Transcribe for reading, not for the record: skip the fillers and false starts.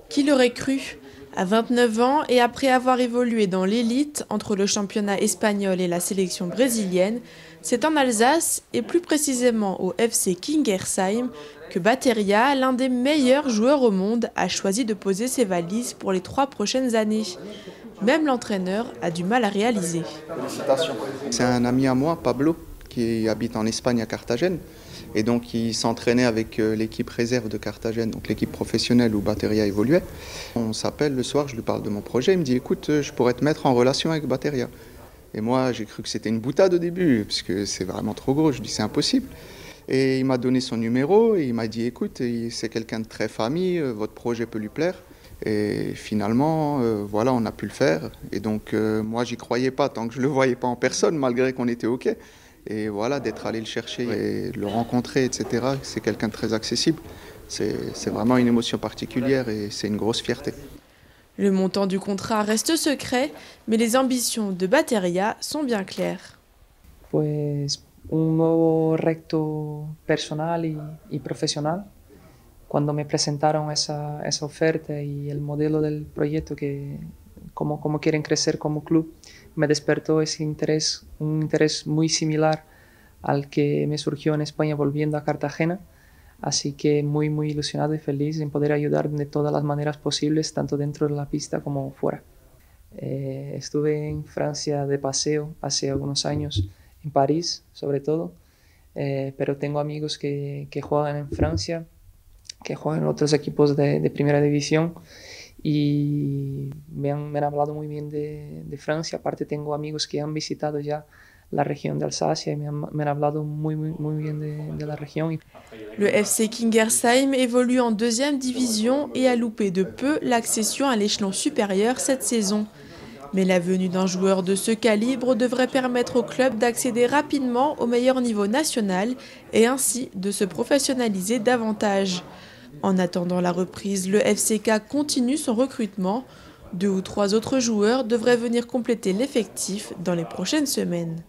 Qui l'aurait cru? À 29 ans et après avoir évolué dans l'élite entre le championnat espagnol et la sélection brésilienne, c'est en Alsace et plus précisément au FC Kingersheim que Batteria, l'un des meilleurs joueurs au monde, a choisi de poser ses valises pour les 3 prochaines années. Même l'entraîneur a du mal à réaliser. Félicitations. C'est un ami à moi, Pablo, qui habite en Espagne à Carthagène. Et donc il s'entraînait avec l'équipe réserve de Carthagène, donc l'équipe professionnelle où Batteria évoluait. On s'appelle le soir, je lui parle de mon projet, il me dit écoute, je pourrais te mettre en relation avec Batteria. Et moi j'ai cru que c'était une boutade au début, parce que c'est vraiment trop gros, je dis c'est impossible. Et il m'a donné son numéro et il m'a dit écoute, c'est quelqu'un de très famille, votre projet peut lui plaire. Et finalement, voilà, on a pu le faire. Et donc moi j'y croyais pas tant que je le voyais pas en personne, malgré qu'on était OK. Et voilà, d'être allé le chercher et le rencontrer, etc., c'est quelqu'un de très accessible. C'est vraiment une émotion particulière et c'est une grosse fierté. Le montant du contrat reste secret, mais les ambitions de Batteria sont bien claires. Pues un nuevo reto personal y profesional. Cuando me presentaron esa oferta y el modelo del proyecto, cómo quieren crecer como club, me despertó ese interés, un interés muy similar al que me surgió en España volviendo a Cartagena. Así que muy ilusionado y feliz en poder ayudar de todas las maneras posibles, tanto dentro de la pista como fuera. Estuve en Francia de paseo hace algunos años, en París sobre todo, pero tengo amigos que juegan en Francia, que juegan en otros equipos de primera división y me han hablado muy bien de Francia. Aparte tengo amigos que han visitado ya la región de Alsacia y me han hablado muy bien de la región. Le FC Kingersheim évolue en 2e division et a loupé de peu l'accession à l'échelon supérieur cette saison. Mais la venue d'un joueur de ce calibre devrait permettre au club d'accéder rapidement au meilleur niveau national et ainsi de se professionnaliser davantage. En attendant la reprise, le FCK continue son recrutement. 2 ou 3 autres joueurs devraient venir compléter l'effectif dans les prochaines semaines.